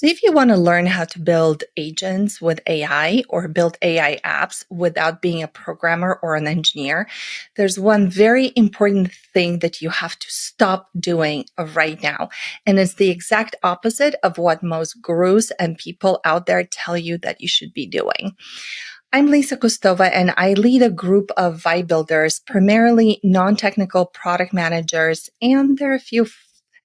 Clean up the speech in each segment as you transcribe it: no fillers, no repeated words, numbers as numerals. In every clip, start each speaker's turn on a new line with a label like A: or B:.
A: So if you want to learn how to build agents with AI or build AI apps without being a programmer or an engineer, there's one very important thing that you have to stop doing right now. And it's the exact opposite of what most gurus and people out there tell you that you should be doing. I'm Lisa Kostova, and I lead a group of vibe builders, primarily non-technical product managers, and there are a few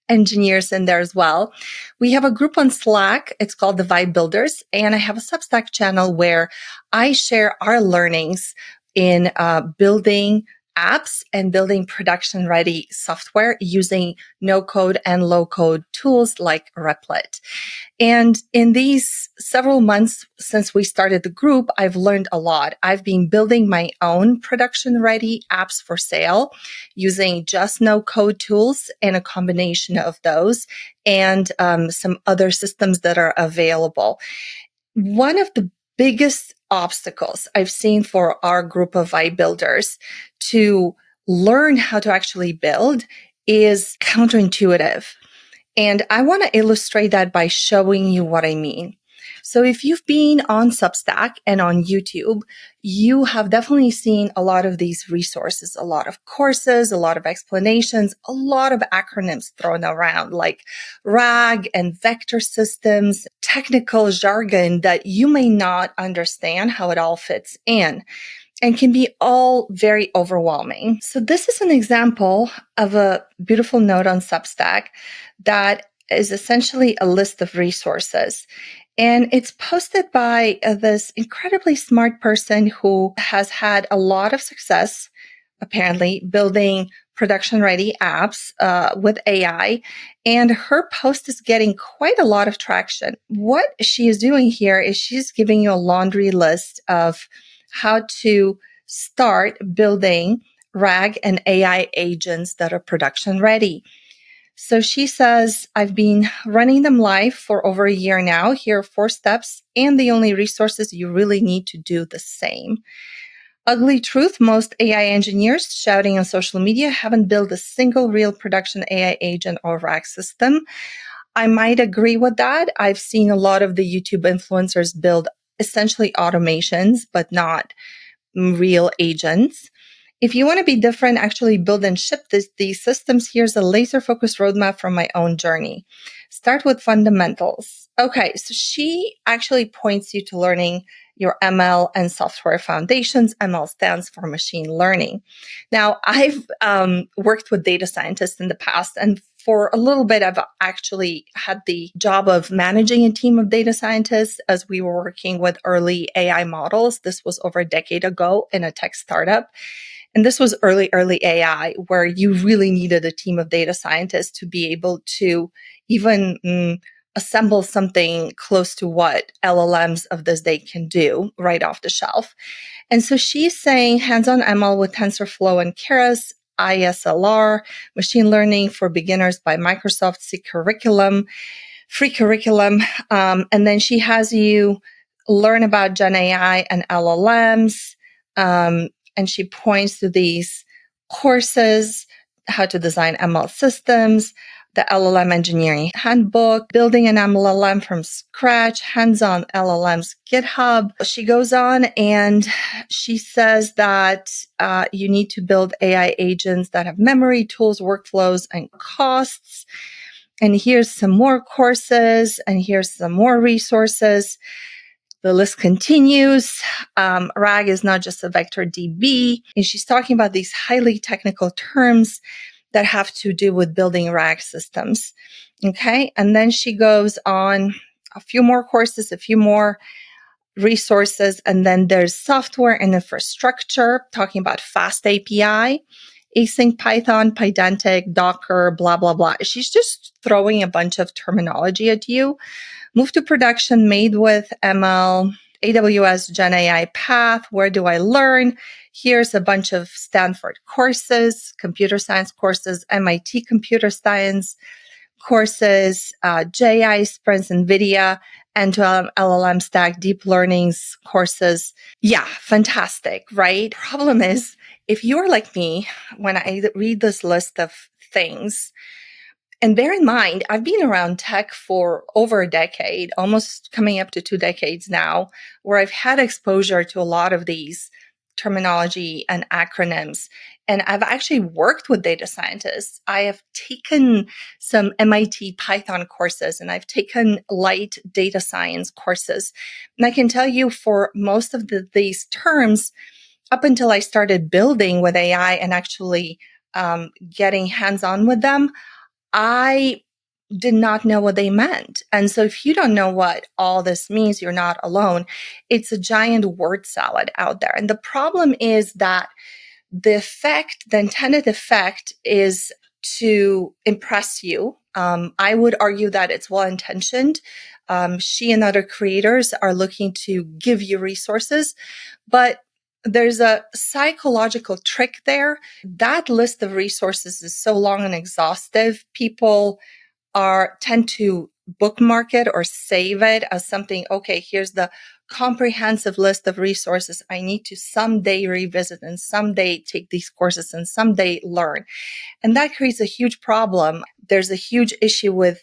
A: engineers in there as well. We have a group on Slack. It's called the Vibe Builders, and I have a Substack channel where I share our learnings in building apps and building production-ready software using no-code and low-code tools like Replit. And in these several months since we started the group, I've learned a lot. I've been building my own production-ready apps for sale using just no-code tools and a combination of those and some other systems that are available. One of the biggest obstacles I've seen for our group of vibe builders to learn how to actually build is counterintuitive. And I want to illustrate that by showing you what I mean. So if you've been on Substack and on YouTube, you have definitely seen a lot of these resources, a lot of courses, a lot of explanations, a lot of acronyms thrown around like RAG and vector systems, technical jargon that you may not understand how it all fits in and can be all very overwhelming. So this is an example of a beautiful note on Substack that is essentially a list of resources. And it's posted by this incredibly smart person who has had a lot of success, apparently, building production-ready apps with AI. And her post is getting quite a lot of traction. What she is doing here is she's giving you a laundry list of how to start building RAG and AI agents that are production ready. So she says, I've been running them live for over a year now. Here are 4 steps and the only resources you really need to do the same. Ugly truth, most AI engineers shouting on social media haven't built a single real production AI agent or RAG system. I might agree with that. I've seen a lot of the YouTube influencers build essentially automations, but not real agents. If you want to be different, actually build and ship these systems, here's a laser-focused roadmap from my own journey. Start with fundamentals. Okay, so she actually points you to learning your ML and software foundations. ML stands for machine learning. Now, I've worked with data scientists in the past, and for a little bit, I've actually had the job of managing a team of data scientists as we were working with early AI models. This was over a decade ago in a tech startup. And this was early AI, where you really needed a team of data scientists to be able to even assemble something close to what LLMs of this day can do right off the shelf. And so she's saying hands-on ML with TensorFlow and Keras, ISLR, machine learning for beginners by Microsoft, free curriculum. And then she has you learn about Gen AI and LLMs. And she points to these courses, how to design ML systems, the LLM engineering handbook, building an MLM from scratch, hands-on LLMs GitHub. She goes on and she says that you need to build AI agents that have memory, tools, workflows, and costs. And here's some more courses, and here's some more resources. The list continues. RAG is not just a vector DB. And she's talking about these highly technical terms that have to do with building RAG systems. Okay. And then she goes on a few more courses, a few more resources. And then there's software and infrastructure, talking about fast API, async Python, Pydantic, Docker, blah, blah, blah. She's just throwing a bunch of terminology at you. Move to production made with ML, AWS Gen AI path. Where do I learn? Here's a bunch of Stanford courses, computer science courses, MIT computer science courses, JI sprints, NVIDIA, end-to-end LLM stack, deep learnings courses. Yeah, fantastic, right? Problem is, if you're like me, when I read this list of things, And bear in mind, I've been around tech for over a decade, almost coming up to 2 decades now, where I've had exposure to a lot of these terminology and acronyms. And I've actually worked with data scientists. I have taken some MIT Python courses and I've taken light data science courses. And I can tell you for most of these terms, up until I started building with AI and actually getting hands on with them, I did not know what they meant. And so if you don't know what all this means, you're not alone. It's a giant word salad out there. And the problem is that the intended effect is to impress you. I would argue that it's well intentioned. She and other creators are looking to give you resources, but there's a psychological trick there. That list of resources is so long and exhaustive. People tend to bookmark it or save it as something, okay, here's the comprehensive list of resources I need to someday revisit and someday take these courses and someday learn. And that creates a huge problem. There's a huge issue with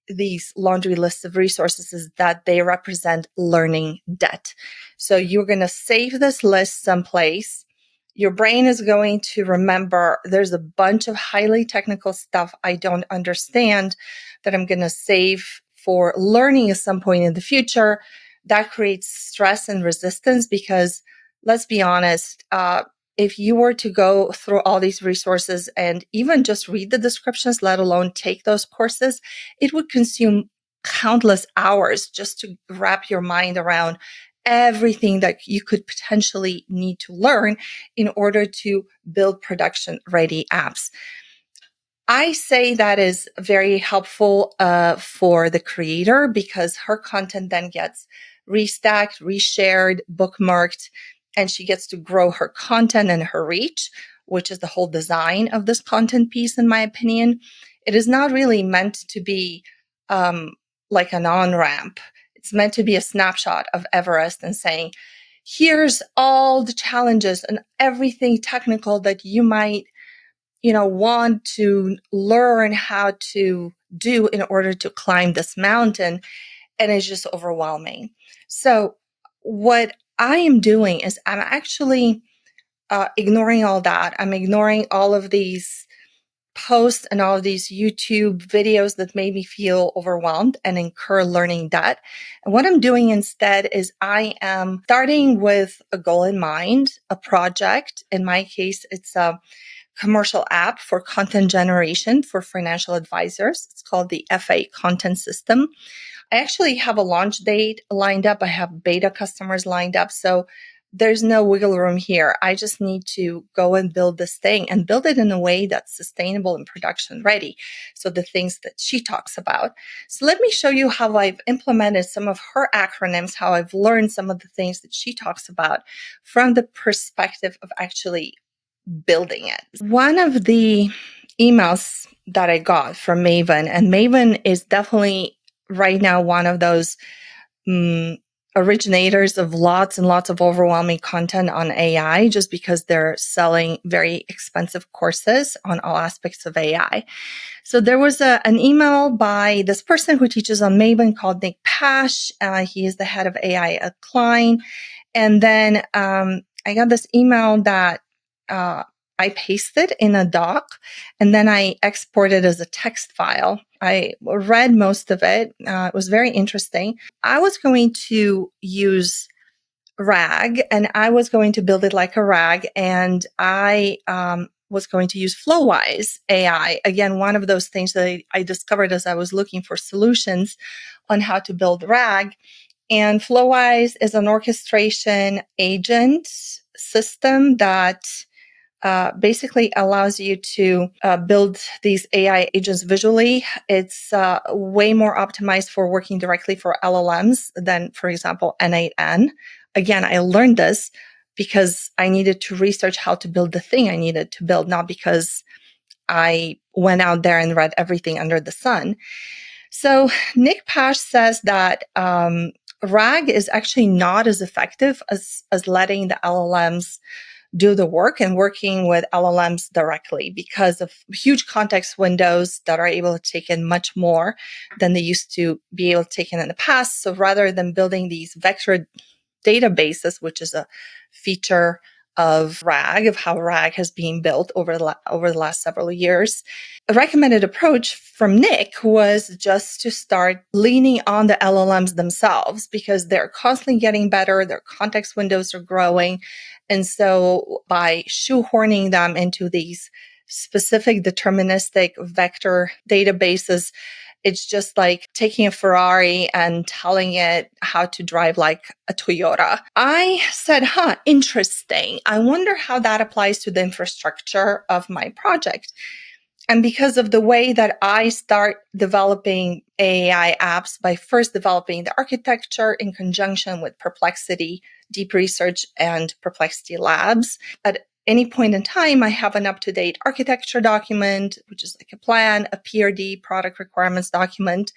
A: these laundry lists of resources is that they represent learning debt. So you're going to save this list someplace. Your brain is going to remember there's a bunch of highly technical stuff I don't understand that I'm going to save for learning at some point in the future. That creates stress and resistance because let's be honest, if you were to go through all these resources and even just read the descriptions, let alone take those courses, it would consume countless hours just to wrap your mind around everything that you could potentially need to learn in order to build production ready apps. I say that is very helpful for the creator because her content then gets restacked, reshared, bookmarked, and she gets to grow her content and her reach, which is the whole design of this content piece, in my opinion. It is not really meant to be like an on-ramp. It's meant to be a snapshot of Everest and saying, here's all the challenges and everything technical that you might want to learn how to do in order to climb this mountain. And it's just overwhelming. So what I am doing is I'm actually ignoring all that. I'm ignoring all of these posts and all of these YouTube videos that made me feel overwhelmed and incur learning debt. And what I'm doing instead is I am starting with a goal in mind, a project. In my case, it's a commercial app for content generation for financial advisors. It's called the FA Content System. I actually have a launch date lined up. I have beta customers lined up. So there's no wiggle room here. I just need to go and build this thing and build it in a way that's sustainable and production ready. So the things that she talks about. So let me show you how I've implemented some of her acronyms, how I've learned some of the things that she talks about from the perspective of actually building it. One of the emails that I got from Maven, and Maven is definitely right now one of those originators of lots and lots of overwhelming content on AI, just because they're selling very expensive courses on all aspects of AI. So there was an email by this person who teaches on Maven called Nick Pash. He is the head of AI at Klein. And then I got this email that I pasted in a doc and then I exported as a text file. I read most of it. It was very interesting. I was going to use RAG and I was going to build it like a RAG, and I was going to use Flowise AI. Again, one of those things that I discovered as I was looking for solutions on how to build RAG. And Flowise is an orchestration agent system that basically allows you to build these AI agents visually. It's way more optimized for working directly for LLMs than, for example, N8N. Again, I learned this because I needed to research how to build the thing I needed to build, not because I went out there and read everything under the sun. So Nick Pash says that RAG is actually not as effective as letting the LLMs do the work and working with LLMs directly because of huge context windows that are able to take in much more than they used to be able to take in the past. So rather than building these vector databases, which is a feature of RAG, of how RAG has been built over the last several years, a recommended approach from Nick was just to start leaning on the LLMs themselves because they're constantly getting better, their context windows are growing. And so by shoehorning them into these specific deterministic vector databases, it's just like taking a Ferrari and telling it how to drive like a Toyota. I said, interesting. I wonder how that applies to the infrastructure of my project. And because of the way that I start developing AI apps by first developing the architecture in conjunction with Perplexity, Deep Research, and Perplexity Labs, at any point in time, I have an up-to-date architecture document, which is like a plan, a PRD, product requirements document,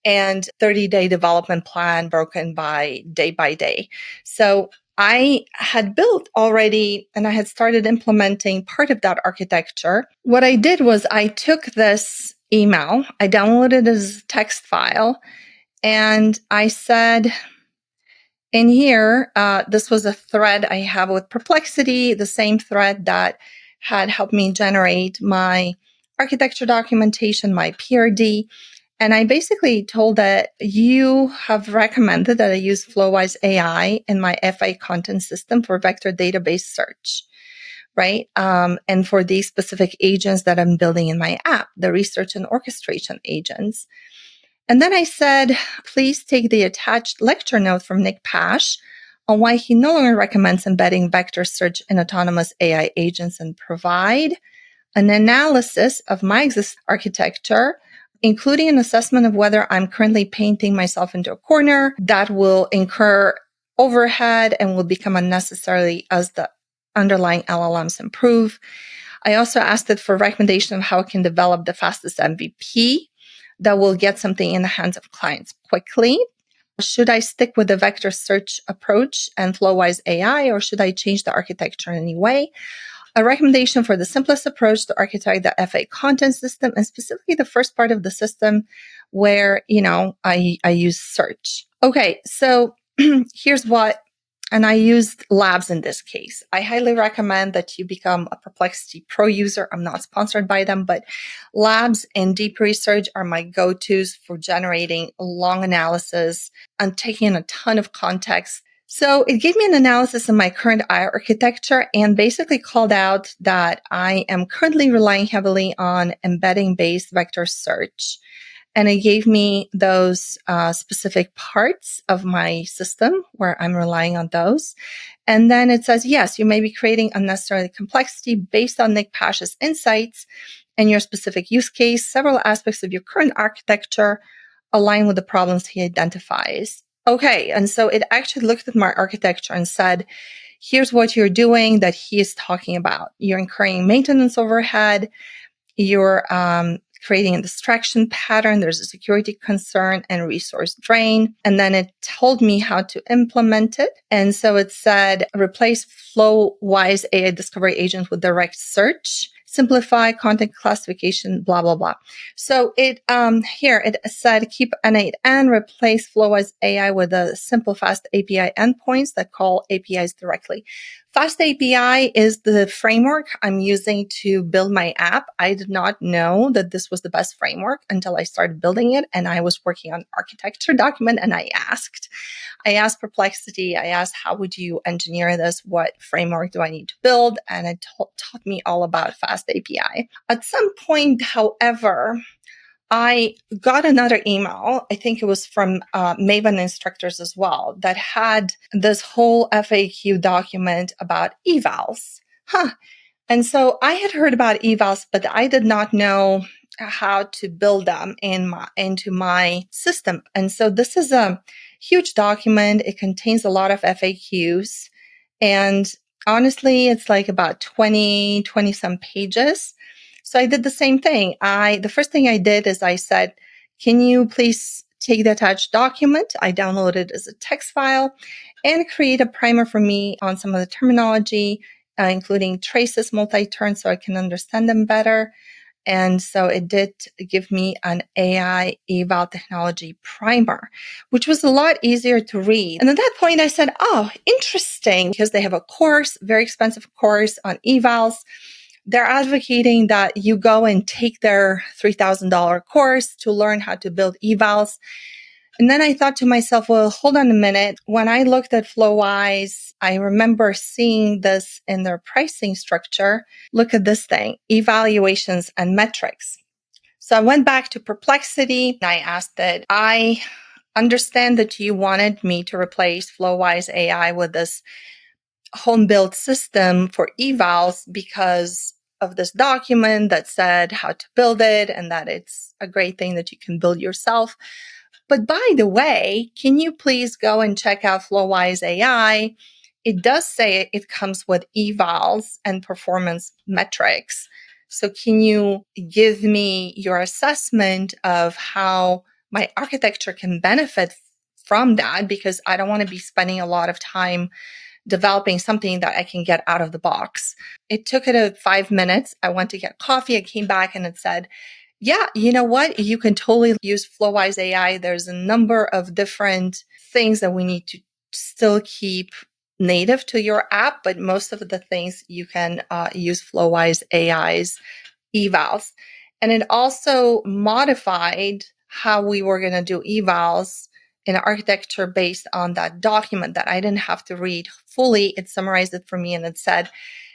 A: and 30-day development plan broken by day. So I had built already and I had started implementing part of that architecture. What I did was I took this email, I downloaded it as a text file, and I said, in here, this was a thread I have with Perplexity, the same thread that had helped me generate my architecture documentation, my PRD. And I basically told that you have recommended that I use Flowise AI in my FA content system for vector database search, right? And for these specific agents that I'm building in my app, the research and orchestration agents. And then I said, please take the attached lecture note from Nick Pash on why he no longer recommends embedding vector search in autonomous AI agents and provide an analysis of my existing architecture, including an assessment of whether I'm currently painting myself into a corner that will incur overhead and will become unnecessary as the underlying LLMs improve. I also asked it for recommendation of how it can develop the fastest MVP that will get something in the hands of clients quickly. Should I stick with the vector search approach and Flowise AI, or should I change the architecture in any way? A recommendation for the simplest approach to architect the FA content system, and specifically the first part of the system where, I use search. Okay, so here's what, and I used Labs in this case. I highly recommend that you become a Perplexity Pro user. I'm not sponsored by them, but Labs and Deep Research are my go-tos for generating long analysis and taking in a ton of context. So it gave me an analysis of my current architecture and basically called out that I am currently relying heavily on embedding-based vector search. And it gave me those specific parts of my system where I'm relying on those. And then it says, yes, you may be creating unnecessary complexity based on Nick Pash's insights and your specific use case. Several aspects of your current architecture align with the problems he identifies. Okay, and so it actually looked at my architecture and said, here's what you're doing that he is talking about. You're incurring maintenance overhead. You're creating a distraction pattern. There's a security concern and resource drain. And then it told me how to implement it. And so it said, replace Flowise AI discovery agent with direct search, simplify content classification, blah, blah, blah. So it said, keep N8 and replace Flowise AI with a simple fast API endpoints that call APIs directly. Fast API is the framework I'm using to build my app. I did not know that this was the best framework until I started building it, and I was working on architecture document, and I asked Perplexity, I asked, how would you engineer this? What framework do I need to build? And it taught me all about Fast API. At some point, however, I got another email, I think it was from Maven instructors as well, that had this whole FAQ document about evals. And so I had heard about evals, but I did not know how to build them into my system. And so this is a huge document. It contains a lot of FAQs. And honestly, it's like about 20 some pages. So I did the same thing. The first thing I did is I said, can you please take the attached document? I downloaded it as a text file and create a primer for me on some of the terminology including traces multi-turn so I can understand them better. And so it did give me an AI eval technology primer, which was a lot easier to read. And at that point I said, oh, interesting, because they have a course, very expensive course on evals. They're advocating that you go and take their $3,000 course to learn how to build evals. And then I thought to myself, well, hold on a minute. When I looked at FlowWise, I remember seeing this in their pricing structure. Look at this thing, evaluations and metrics. So I went back to Perplexity. And I asked that I understand that you wanted me to replace FlowWise AI with this home built system for evals because of this document that said how to build it and that it's a great thing that you can build yourself. But by the way, can you please go and check out FlowWise AI? It does say it comes with evals and performance metrics. So can you give me your assessment of how my architecture can benefit from that? Because I don't want to be spending a lot of time developing something that I can get out of the box. It took it 5 minutes. I went to get coffee. I came back and it said, yeah, you know what? You can totally use FlowWise AI. There's a number of different things that we need to still keep native to your app, but most of the things you can use FlowWise AI's evals. And it also modified how we were going to do evals in architecture based on that document that I didn't have to read fully. It summarized it for me and it said,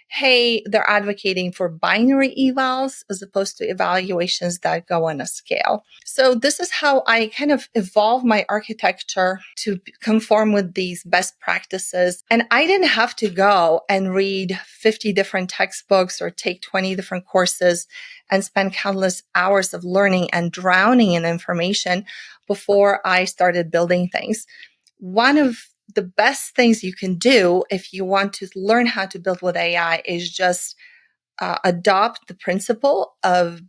A: hey, they're advocating for binary evals as opposed to evaluations that go on a scale. So this is how I kind of evolve my architecture to conform with these best practices. And I didn't have to go and read 50 different textbooks or take 20 different courses and spend countless hours of learning and drowning in information before I started building things. One of the best things you can do if you want to learn how to build with AI is just adopt the principle of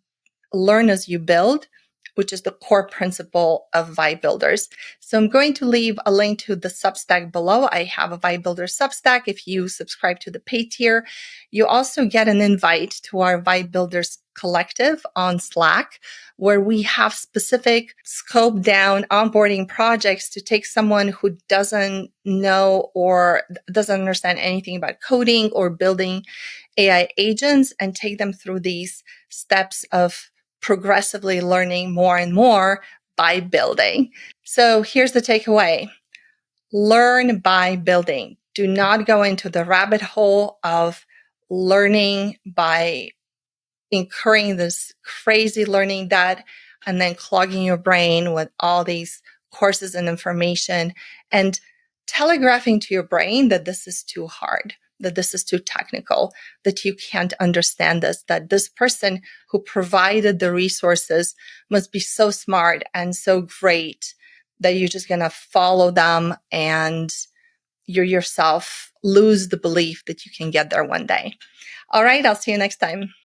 A: learn as you build, which is the core principle of Vibe Builders. So I'm going to leave a link to the Substack below. I have a Vibe Builder Substack. If you subscribe to the paid tier, you also get an invite to our Vibe Builders collective on Slack, where we have specific scope down onboarding projects to take someone who doesn't know or doesn't understand anything about coding or building AI agents and take them through these steps of progressively learning more and more by building. So here's the takeaway. Learn by building. Do not go into the rabbit hole of learning by incurring this crazy learning debt and then clogging your brain with all these courses and information and telegraphing to your brain that this is too hard, that this is too technical, that you can't understand this, that this person who provided the resources must be so smart and so great that you're just going to follow them and you yourself lose the belief that you can get there one day. All right, I'll see you next time.